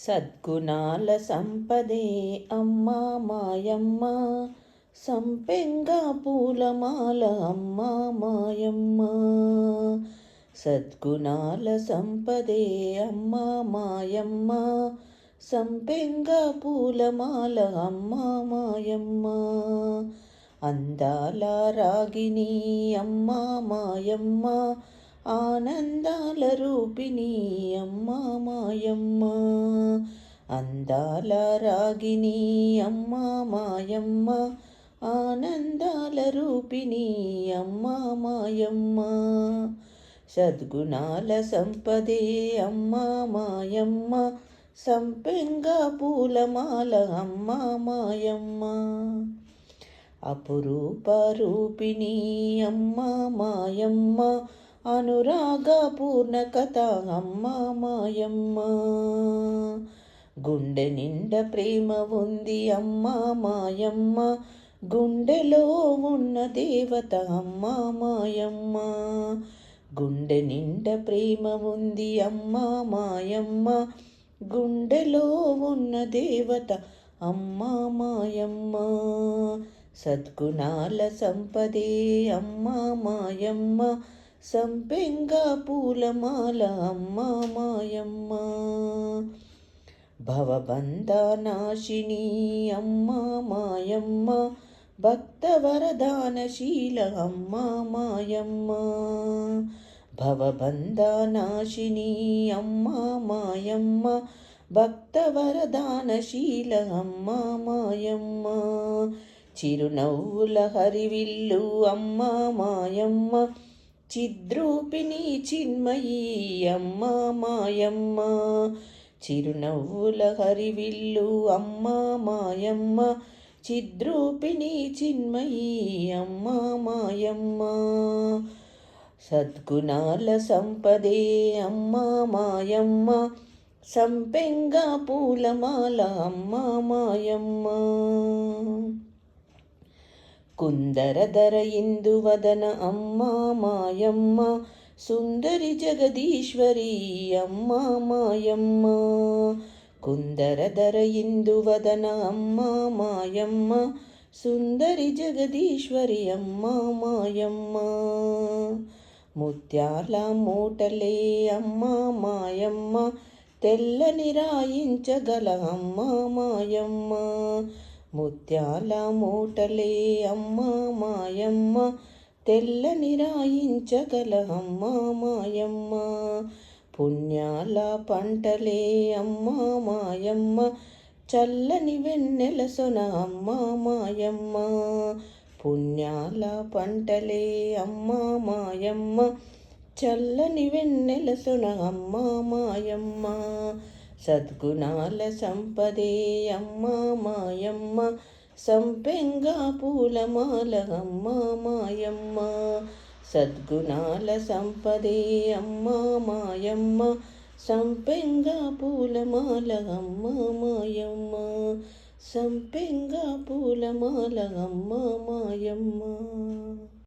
సద్గుణాల సంపదే అమ్మా మాయమ్మ, సంపెంగ పూలమాల అమ్మా మాయమ్మ. సద్గుణాల సంపదే అమ్మా మాయమ్మ, సంపెంగ పూలమాల అమ్మా మాయమ్మ. అందాల రాగిణి అమ్మా మాయమ్మ, ఆనందాల రూపిణి అమ్మా మాయమ్మ. అందాల రాగిణి అమ్మా మాయమ్మ, ఆనందాల రూపిణి అమ్మా మాయమ్మ. సద్గుణాల సంపదే అమ్మా మాయమ్మ, సంపెంగ పూలమాల అమ్మా మాయమ్మ. అపురూప రూపిణి అమ్మా మాయమ్మ, అనురాగ పూర్ణ కథ అమ్మా మాయమ్మ. గుండె నిండ ప్రేమ ఉంది అమ్మా మాయమ్మ, గుండెలో ఉన్న దేవత అమ్మా మాయమ్మ. గుండె నిండ ప్రేమ ఉంది అమ్మా మాయమ్మ, గుండెలో ఉన్న దేవత అమ్మా మాయమ్మ. సద్గుణాల సంపదే అమ్మా మాయమ్మ, సంపెంగ పూలమాల అమ్మా మాయమ్మ. భవబంధ నాశిని అమ్మా మాయమ్మ, భక్త వరదానశీల అమ్మా మాయమ్మ. భవబంధ నాశిని అమ్మా మాయమ్మ, భక్త వరదానశీల అమ్మా మాయమ్మ. చిరునవ్వుల హరివిల్లు అమ్మా మాయమ్మ, చిద్రూపిణి చిన్మయీ అమ్మా మాయమ్మ. చిరునవ్వుల హరివిల్లు అమ్మా మాయమ్మ, చిద్రూపిణి చిన్మయీ అమ్మా మాయమ్మ. సద్గుణాల సంపదే అమ్మా మాయమ్మ, సంపెంగ పూలమాల అమ్మా మాయమ్మ. కుందరధర ఇందువదన అమ్మా మాయమ్మ, సుందరి జగదీశ్వరి అమ్మా మాయమ్మ. కుందరధర ఇందువదన అమ్మా మాయమ్మ, సుందరి జగదీశ్వరి అమ్మా మాయమ్మ. ముత్యాల మూటలే అమ్మా మాయమ్మ, తెల్లని రాయించగల అమ్మా మాయమ్మ. ముత్యాల మూటలే అమ్మా మాయమ్మ, తెల్లని రాయించగల అమ్మా మాయమ్మ. పుణ్యాల పంటలే అమ్మా మాయమ్మ, చల్లని వెన్నెల సొన అమ్మా మాయమ్మ. పుణ్యాల పంటలే అమ్మా మాయమ్మ, చల్లని వెన్నెల సొన అమ్మా మాయమ్మ. సద్గుణాల సంపదే అమ్మా మాయమ్మ, సంపెంగ పూలమాల అమ్మా మాయమ్మ. సద్గుణాల సంపదే అమ్మా మాయమ్మ, సంపెంగ పూలమాల అమ్మా మాయమ్మ. సంపెంగ పూలమాల అమ్మా మాయమ్మ.